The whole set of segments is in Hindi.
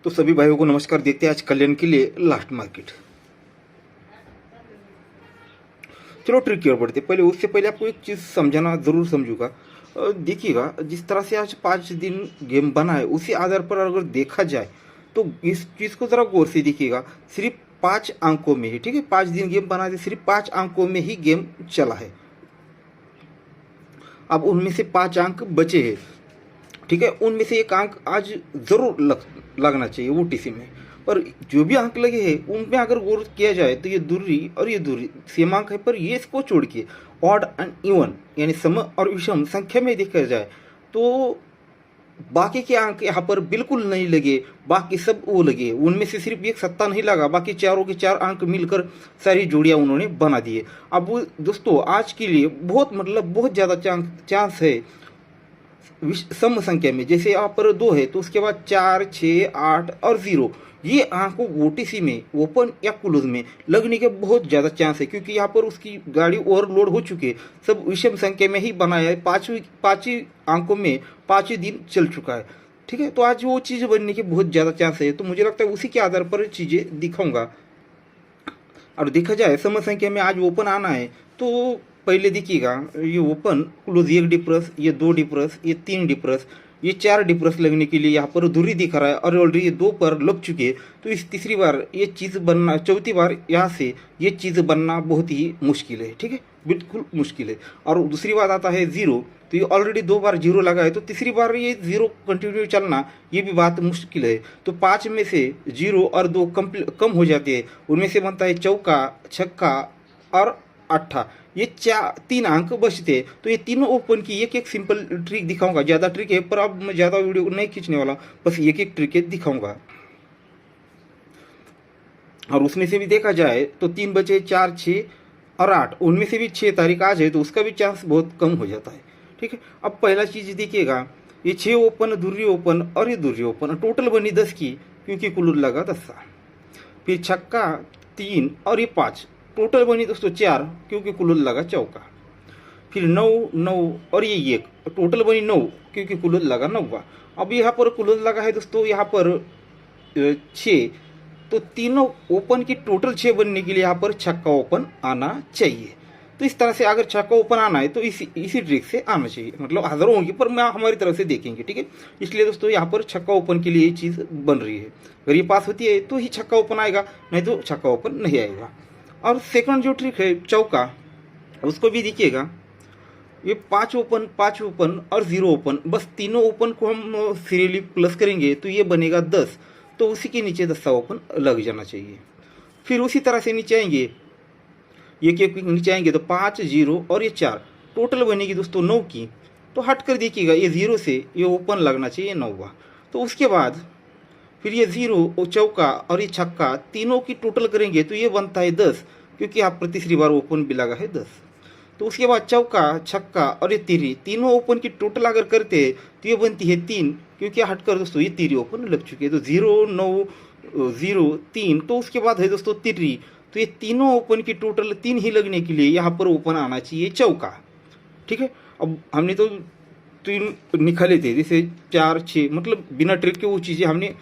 तो सभी भाइयों को नमस्कार। देखते हैं आज कल्याण के लिए लास्ट मार्केट। चलो ट्रिक की ओर बढ़ते पहले उससे पहले आपको एक चीज़ समझाना जरूर समझूंगा। देखिएगा, जिस तरह से आज 5 दिन गेम बना है उसी आधार पर अगर देखा जाए तो इस चीज़ को ज़रा गौर से देखिएगा। सिर्फ 5 अंकों में ही, ठीक है, 5 दिन गेम बना है, सिर्फ 5 अंकों में ही गेम चला है। अब उनमें से 5 अंक बचे हैं, ठीक है, उनमें से एक अंक आज जरूर लगना चाहिए ओटीसी में। पर जो भी अंक लगे हैं उनमें अगर गौर किया जाए तो ये दूरी सेम अंक है, पर ये इसको छोड़ के ऑड एंड इवन यानी सम और विषम संख्या में देखा जाए तो बाकी के अंक यहाँ पर बिल्कुल नहीं लगे, बाकी सब वो लगे। उनमें से सिर्फ एक सत्ता नहीं लगा, बाकी चारों के 4 अंक मिलकर सारी जोड़ियाँ उन्होंने बना दिए। अब दोस्तों आज के लिए बहुत ज़्यादा चांस है सम संख्या में। जैसे यहाँ पर 2 है तो उसके बाद 4, 6, 8 और 0, ये आंकों ओटीसी में ओपन या क्लोज में लगने के बहुत ज़्यादा चांस है, क्योंकि यहाँ पर उसकी गाड़ी ओवरलोड हो चुकी है। सब विषम संख्या में ही बनाया है, पाँच ही अंकों में 5 ही दिन चल चुका है, ठीक है। तो आज वो चीज़ बनने के बहुत ज़्यादा चांस है, तो मुझे लगता है उसी के आधार पर चीज़ें दिखाऊंगा। और देखा जाए सम संख्या में आज ओपन आना है तो पहले देखिएगा, ये ओपन क्लोज 1 डिफरेंस, ये 2 डिफरेंस, ये 3 डिफरेंस, ये 4 डिफरेंस लगने के लिए यहाँ पर दूरी दिखा रहा है और ऑलरेडी ये 2 पर लग चुके हैं। तो इस तीसरी बार ये चीज़ बनना, चौथी बार यहाँ से ये चीज़ बनना बहुत ही मुश्किल है, ठीक है, बिल्कुल मुश्किल है। और दूसरी बात आता है 0, तो ये ऑलरेडी 2 बार 0 लगा है, तो तीसरी बार ये 0 कंटिन्यू चलना ये भी बात मुश्किल है। तो 5 में से 0 और 2 कम हो जाते हैं, उनमें से बनता है चौका, छक्का और अट्ठा, ये 3 अंक बचते हैं। तो ये तीनों ओपन की एक सिंपल ट्रिक दिखाऊंगा। ज़्यादा ट्रिक है पर अब मैं ज़्यादा वीडियो नहीं खींचने वाला, बस एक ट्रिक है दिखाऊंगा। और उसमें से भी देखा जाए तो 3 बचे, 4, 6 और 8, उनमें से भी 6 तारीख आज है तो उसका भी चांस बहुत कम हो जाता है, ठीक है। अब पहला चीज़ देखिएगा, ये 6 ओपन, दूरी ओपन और ये दूरी ओपन, टोटल बनी 10 की, क्योंकि कुल लगा 10। फिर छक्का 3 और ये 5, टोटल बनी दोस्तों 4, क्योंकि कुल लगा चौका। फिर 9 और ये 1, टोटल बनी 9, क्योंकि कुल लगा 9। अब यहाँ पर कुल लगा है दोस्तों यहाँ पर 6, तो तीनों ओपन की टोटल 6 बनने के लिए यहाँ पर छक्का ओपन आना चाहिए। तो इस तरह से अगर छक्का ओपन आना है तो इसी ट्रिक से आना चाहिए, मतलब हज़ारों होंगी पर मैं हमारी तरफ से देखेंगे, ठीक है। इसलिए दोस्तों यहाँ पर छक्का ओपन के लिए ये चीज़ बन रही है। अगर ये पास होती है तो ही छक्का ओपन आएगा, नहीं तो छक्का ओपन नहीं आएगा। और सेकंड जो ट्रिक है चौका, उसको भी देखिएगा, ये 5 ओपन और 0 ओपन, बस तीनों ओपन को हम सीरियली प्लस करेंगे तो ये बनेगा 10, तो उसी के नीचे 10 ओपन लग जाना चाहिए। फिर उसी तरह से नीचे आएंगे, ये नीचे आएंगे तो 5, 0 और ये 4, टोटल बनेगी दोस्तों 9 की। तो हट कर देखिएगा, ये 0 से ये ओपन लगना चाहिए 9। तो उसके बाद फिर ये 0 और चौका और ये छक्का तीनों की टोटल करेंगे तो ये बनता है 10, क्योंकि यहाँ पर तीसरी बार ओपन भी लगा है 10। तो उसके बाद चौका, छक्का और ये तिरी, तीनों ओपन की टोटल अगर करते हैं तो ये बनती है 3, क्योंकि हटकर दोस्तों ये तिरी ओपन लग चुकी है। तो 0, 9, 0, 3, तो उसके बाद है दोस्तों तिरी, तो ये तीनों ओपन की टोटल 3 ही लगने के लिए यहाँ पर ओपन आना चाहिए चौका, ठीक है। अब हमने तो 3 निकाले थे, जैसे 4, 6, मतलब बिना ट्रिक के वो चीज़ें हमने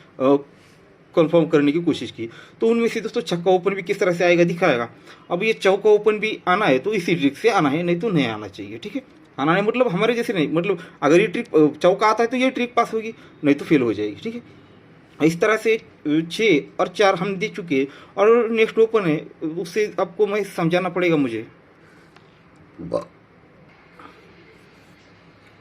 कंफर्म करने की कोशिश की। तो उनमें से दोस्तों छक्का ओपन भी किस तरह से आएगा दिखाएगा। अब ये चौका ओपन भी आना है तो इसी ट्रिक से आना है, नहीं तो नहीं आना चाहिए, ठीक है। आना है मतलब हमारे जैसे नहीं, मतलब अगर ये ट्रिक चौका आता है तो ये ट्रिक पास होगी, नहीं तो फेल हो जाएगी, ठीक है। इस तरह से 6 और 4 हम दे चुके, और नेक्स्ट ओपन है, उससे आपको मैं समझाना पड़ेगा मुझे,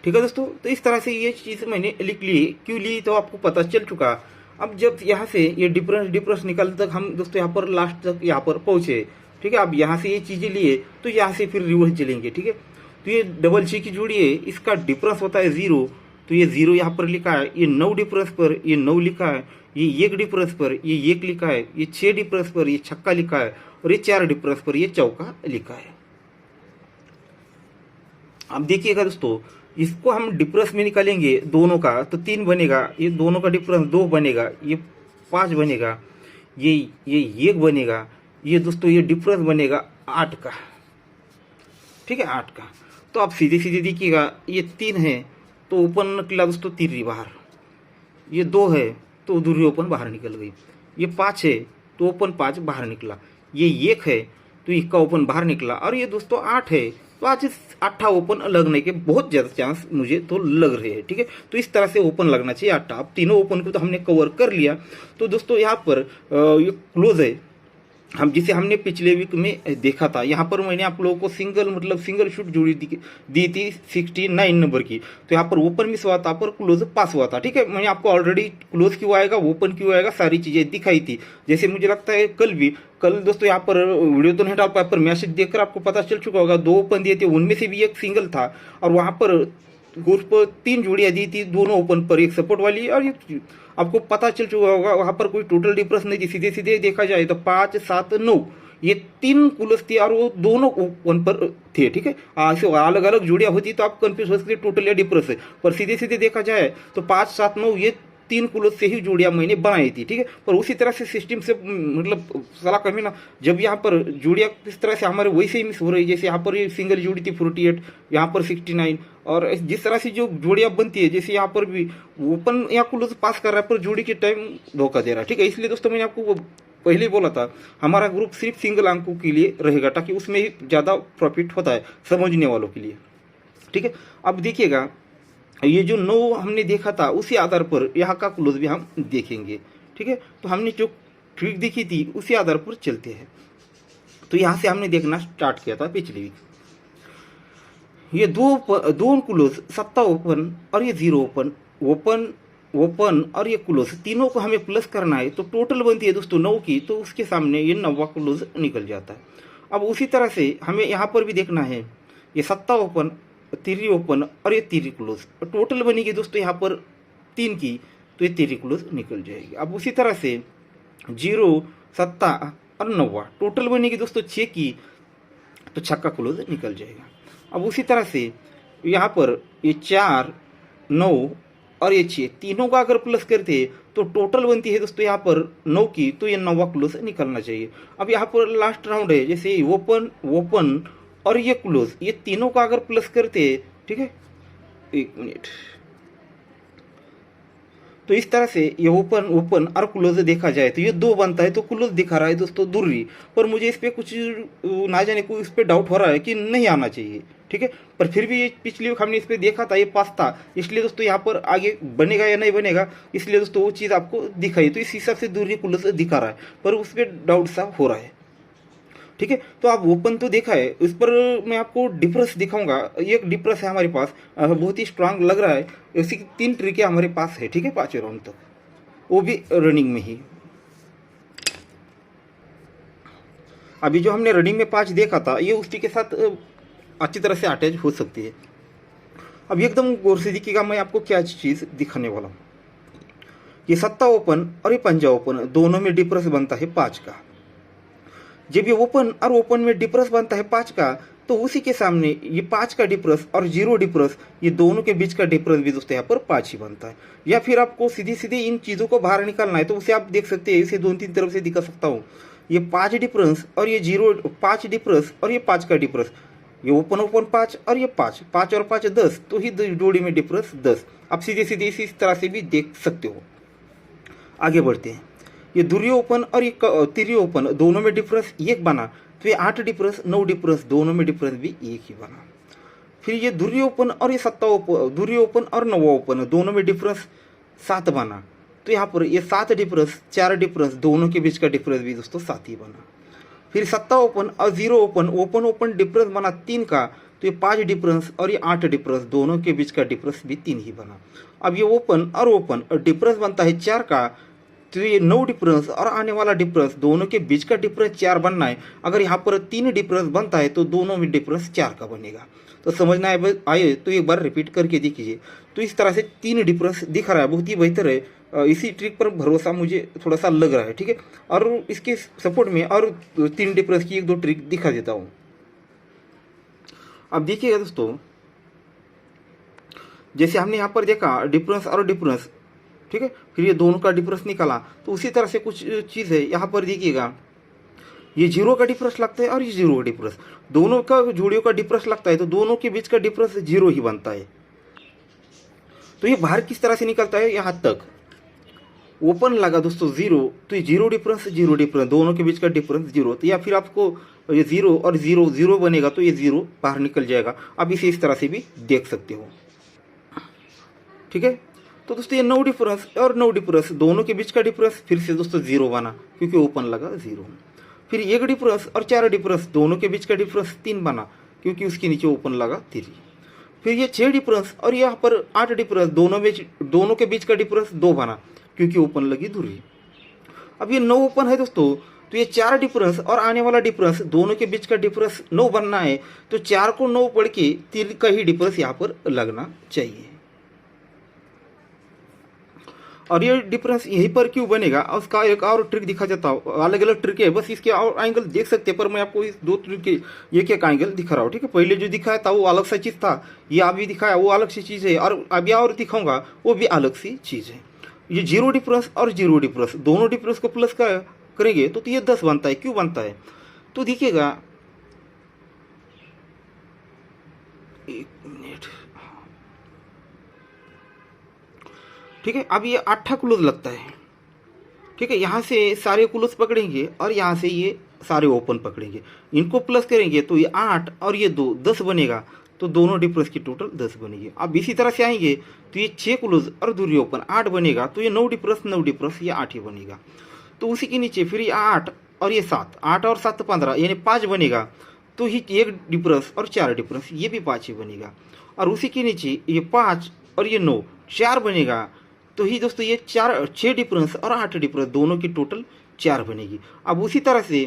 ठीक है दोस्तों। तो इस तरह से ये चीज़ मैंने लिख ली, क्यों ली तो आपको पता चल चुका। अब जब यहाँ से ये डिफरेंस निकालने तक हम दोस्तों यहाँ पर लास्ट तक यहाँ पर पहुँचे, ठीक है। अब यहाँ से ये चीज़ें लिए तो यहाँ से फिर रिवर्स चलेंगे, ठीक है। तो ये डबल 6 की जोड़ी है, इसका डिफरेंस होता है 0, तो ये 0 यहाँ पर लिखा है। ये 9 डिफरेंस पर ये 9 लिखा है, ये 1 डिफरेंस पर ये 1 लिखा है, ये 6 डिफरेंस पर ये छक्का लिखा है, और ये 4 डिफरेंस पर ये चौका लिखा है। अब देखिएगा दोस्तों, इसको हम डिफरेंस में निकालेंगे दोनों का तो 3 बनेगा, ये दोनों का डिफरेंस 2 बनेगा, ये 5 बनेगा, ये 1 बनेगा, ये दोस्तों ये डिफरेंस बनेगा 8 का, ठीक है, 8 का। तो आप सीधे सीधे देखिएगा, ये 3 है तो ओपन निकला दोस्तों 3 बाहर, ये 2 है तो दूरी ओपन बाहर निकल गई। ये 5 है तो ओपन 5 बाहर निकला। ये 1 है तो इसका ओपन बाहर निकला। और ये दोस्तों 8 है तो आज 8 ओपन लगने के बहुत ज़्यादा चांस मुझे तो लग रहे हैं। ठीक है, तो इस तरह से ओपन लगना चाहिए 8। अब तीनों ओपन को तो हमने कवर कर लिया। तो दोस्तों यहाँ पर ये क्लोज है हम जिसे हमने पिछले वीक में देखा था। यहाँ पर मैंने आप लोगों को सिंगल शूट जोड़ी दी थी 69 नंबर की। तो यहाँ पर ओपन मिस हुआ था, पर क्लोज पास हुआ था। ठीक है, मैंने आपको ऑलरेडी क्लोज क्यों आएगा, ओपन क्यों आएगा, सारी चीज़ें दिखाई थी। जैसे मुझे लगता है कल दोस्तों यहाँ पर वीडियो तो नहीं डाल पाया, पर मैसेज देखकर आपको पता चल चुका होगा। 2 ओपन दिए थे, उनमें से भी एक सिंगल था। और वहाँ पर उस पर 3 जोड़ियाँ दी थी, दोनों ओपन पर, एक सपोर्ट वाली और एक आपको पता चल चुका होगा। वहाँ पर कोई टोटल डिफरेंस नहीं थी, सीधे सीधे देखा जाए तो 5, 7, 9 ये 3 कुलस थी और वो दोनों ओपन पर थे। ठीक है, ऐसे अलग अलग जोड़ियाँ होती तो आप कंफ्यूज हो सकते टोटल या डिफरेंस है, पर सीधे सीधे देखा जाए तो 5, 7, 9 ये 3 कुलस से ही जोड़ियाँ मैंने बनाई थी। ठीक है, पर उसी तरह से सिस्टम से मतलब सलाह कमी ना, जब यहाँ पर जोड़ियाँ किस तरह से हमारे वैसे ही मिस हो रही है। जैसे यहाँ पर ये सिंगल जोड़ी थी 48, यहाँ पर 69, और जिस तरह से जो जोड़ियाँ बनती है, जैसे यहाँ पर भी ओपन या क्लोज पास कर रहा है पर जोड़ी के टाइम धोखा दे रहा है। ठीक है, इसलिए दोस्तों मैंने आपको पहले ही बोला था हमारा ग्रुप सिर्फ सिंगल अंकों के लिए रहेगा, ताकि उसमें ही ज़्यादा प्रॉफिट होता है समझने वालों के लिए। ठीक है, अब देखिएगा ये जो 9 हमने देखा था उसी आधार पर यहाँ का क्लोज भी हम देखेंगे। ठीक है, तो हमने जो ट्रिक देखी थी उसी आधार पर चलते हैं। तो यहाँ से हमने देखना स्टार्ट किया था पिछली वीक। ये दो क्लोज 7 ओपन और ये 0 ओपन और ये क्लोज, तीनों को हमें प्लस करना है। तो टोटल बनती है दोस्तों 9 की, तो उसके सामने ये 9वां क्लोज निकल जाता है। अब उसी तरह से हमें यहाँ पर भी देखना है, ये 7 ओपन, 3 ओपन और ये 3 क्लोज, टोटल बनेगी दोस्तों यहाँ पर 3 की, तो ये 3 क्लोज निकल जाएगी। अब उसी तरह से 0, 7 और 9वां टोटल बनेगी दोस्तों 6 की, तो 6 का क्लोज निकल जाएगा। अब उसी तरह से यहाँ पर ये 4, 9 और ये 6 तीनों का अगर प्लस करते तो टोटल बनती है दोस्तों यहाँ पर 9 की, तो ये 9वां क्लोज निकलना चाहिए। अब यहाँ पर लास्ट राउंड है, जैसे ओपन और ये क्लोज, ये तीनों का अगर प्लस करते, ठीक है, 1 मिनट, तो इस तरह से ये ओपन और क्लोज देखा जाए तो ये 2 बनता है, तो क्लोज दिखा रहा है दोस्तों दूरी पर। मुझे इस पर कुछ ना जाने को इस पर डाउट हो रहा है कि नहीं आना चाहिए। ठीक है, पर फिर भी ये पिछली वक्त हमने इस पर देखा था, ये 5 था, इसलिए दोस्तों यहाँ पर आगे बनेगा या नहीं बनेगा, इसलिए दोस्तों वो चीज़ आपको दिखाई, तो इस हिसाब से दूरी क्लोज दिखा रहा है, पर उस पर डाउट सा हो रहा है। ठीक है, तो आप ओपन तो देखा है, उस पर मैं आपको डिफरेंस दिखाऊंगा। एक डिफरेंस है हमारे पास, बहुत ही स्ट्रांग लग रहा है। ऐसी 3 ट्रिकें हमारे पास है। ठीक है, 5 राउंड तक, वो भी रनिंग में ही। अभी जो हमने रनिंग में 5 देखा था, ये उसी के साथ अच्छी तरह से अटैच हो सकती है। अब एकदम गौर से देखिएगा, मैं आपको क्या चीज़ दिखाने वाला हूँ। ये 7 ओपन और ये 5 ओपन, दोनों में डिफरेंस बनता है 5 का। जब ये ओपन और ओपन में डिफरेंस बनता है 5 का, तो उसी के सामने ये 5 का डिफरेंस और 0 डिफरेंस, ये दोनों के बीच का डिफरेंस भी दोस्तों यहाँ पर 5 ही बनता है। या फिर आपको सीधे सीधे इन चीज़ों को बाहर निकालना है, तो उसे आप देख सकते हैं, इसे 2-3 तरफ से दिखा सकता हूँ। ये 5 डिफरेंस और ये 5 डिफरेंस और ये 5 का डिफरेंस, ये ओपन 5 और ये 5 और 5 10, तो ही जोड़ी में डिफरेंस 10। आप सीधे सीधे इसी तरह से भी देख सकते हो। आगे बढ़ते हैं। ये दूरी ओपन और ये 3 ओपन, दोनों में डिफरेंस 1 बना, तो ये 8 डिफरेंस, 9 डिफरेंस, दोनों में डिफरेंस भी 1 ही बना। फिर ये दूरी ओपन और ये 7 ओपन, दूरी ओपन और 9 ओपन, दोनों में डिफरेंस 7 बना, तो यहाँ पर ये 7 डिफरेंस, 4 डिफरेंस, दोनों के बीच का डिफरेंस भी दोस्तों 7 ही बना। फिर 7 ओपन और 0 ओपन डिफरेंस बना 3 का, तो ये 5 डिफरेंस और ये 8 डिफरेंस, दोनों के बीच का डिफरेंस भी 3 ही बना। अब ये ओपन और डिफरेंस बनता है 4 का, तो ये 9 डिफरेंस और आने वाला डिफरेंस, दोनों के बीच का डिफरेंस 4 बनना है। अगर यहाँ पर 3 डिफरेंस बनता है तो दोनों में डिफरेंस 4 का बनेगा। तो समझना आए तो एक बार रिपीट करके देखिए। तो इस तरह से 3 डिफरेंस दिख रहा है, बहुत ही बेहतर है। इसी ट्रिक पर भरोसा मुझे थोड़ा सा लग रहा है। ठीक है, और इसके सपोर्ट में और 3 डिफरेंस की 1-2 ट्रिक दिखा देता हूँ। अब देखिएगा दोस्तों, जैसे हमने यहाँ पर देखा डिफरेंस और डिफरेंस, ठीक है, फिर ये दोनों का डिफरेंस निकाला, तो उसी तरह से कुछ चीज़ है। यहाँ पर देखिएगा, ये 0 का डिफरेंस लगता है और ये 0 का डिफरेंस, दोनों का जोड़ियों का डिफरेंस लगता है, तो दोनों के बीच का डिफरेंस 0 ही बनता है। तो ये बाहर किस तरह से निकलता है, यहाँ तक, ओपन लगा दोस्तों जीरो, तो ये जीरो डिफरेंस दोनों के बीच का डिफरेंस जीरो, तो या फिर आपको ये जीरो और जीरो जीरो बनेगा तो ये जीरो बाहर निकल जाएगा। आप इसे इस तरह से भी देख सकते हो, ठीक है। तो दोस्तों ये नो डिफरेंस और नो डिफरेंस दोनों के बीच का डिफरेंस फिर से दोस्तों जीरो बना क्योंकि ओपन लगा जीरो। फिर एक डिफरेंस और 4 डिफरेंस दोनों के बीच का डिफरेंस 3 बना क्योंकि उसके नीचे ओपन लगा 3। फिर ये 6 डिफरेंस और यहाँ पर 8 डिफरेंस दोनों के बीच का डिफरेंस 2 बना क्योंकि ओपन लगी दूरी। अब ये 9 ओपन है दोस्तों, तो ये 4 डिफरेंस और आने वाला डिफरेंस दोनों के बीच का डिफरेंस 9 बनना है, तो 4 को 9 पढ़ के 3 का ही डिफरेंस यहाँ पर लगना चाहिए। और ये डिफरेंस यहीं पर क्यों बनेगा, उसका एक और ट्रिक दिखा जाता हूँ। अलग अलग ट्रिक है, बस इसके और एंगल देख सकते हैं, पर मैं आपको इस 2 ट्रिक के एक एक एंगल दिखा रहा हूँ, ठीक है। पहले जो दिखाया था वो अलग सा चीज़ था, ये अभी दिखाया वो अलग सी चीज़ है, और अभी और दिखाऊंगा वो भी अलग सी चीज़ है। ये जीरो डिफरेंस और जीरो डिफरेंस दोनों डिफरेंस को प्लस करेंगे तो ये 10 बनता है। क्यों बनता है, तो देखिएगा, एक मिनट, ठीक है। अब ये 8 क्लोज लगता है, ठीक है। यहाँ से सारे क्लोज पकड़ेंगे और यहाँ से ये सारे ओपन पकड़ेंगे, इनको प्लस करेंगे तो ये 8 और ये 2 10 बनेगा, तो दोनों डिफरेंस की टोटल 10 बनेगी। अब इसी तरह से आएंगे तो ये 6 क्लोज और दूरी ओपन 8 बनेगा, तो ये 9 डिफरेंस ये 8 ही बनेगा। तो उसी के नीचे फिर ये 8 और ये 7, 8 और 7 15 यानी 5 बनेगा, तो ही 1 डिफरेंस और 4 डिफरेंस ये भी 5 ही बनेगा। और उसी के नीचे ये 5 और ये 9 4 बनेगा, तो ही दोस्तों ये 6 डिफरेंस और 8 डिफरेंस दोनों की टोटल 4 बनेगी। अब उसी तरह से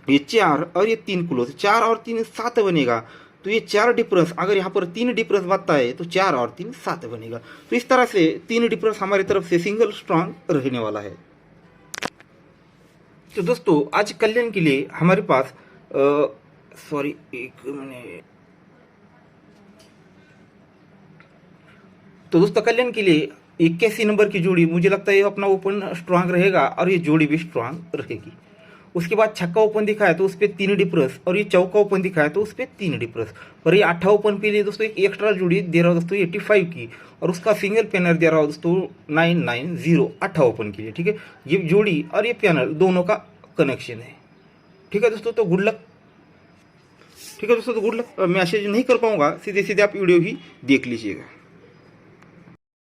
ये 4 और ये 3 क्लोज 4 और 3 7 बनेगा, तो ये 4 डिफरेंस, अगर यहाँ पर 3 डिफरेंस बनता है तो 4 और 3 7 बनेगा। तो इस तरह से 3 डिफरेंस हमारी तरफ से सिंगल स्ट्रांग रहने वाला है। तो दोस्तों आज कल्याण के लिए हमारे पास एक मिनट, तो दोस्तों कल्याण के लिए 81 नंबर की जोड़ी मुझे लगता है ये अपना ओपन स्ट्रांग रहेगा और ये जोड़ी भी स्ट्रांग रहेगी। उसके बाद छक्का ओपन दिखाया तो उस पर 3 डिफरेंस, और ये चौका ओपन दिखाया तो उस पर 3 डिफरेंस। और ये 8 ओपन के लिए दोस्तों एक एक्स्ट्रा जोड़ी दे रहा हूँ दोस्तों 85 की, और उसका सिंगल पैनल दे रहा हूँ दोस्तों 990 8 ओपन के लिए, ठीक है। ये जोड़ी और ये पैनल दोनों का कनेक्शन है, ठीक है दोस्तों। तो गुड लक, ठीक है दोस्तों, तो गुड लक। मैसेज नहीं कर पाऊंगा, सीधे सीधे आप वीडियो ही देख लीजिएगा।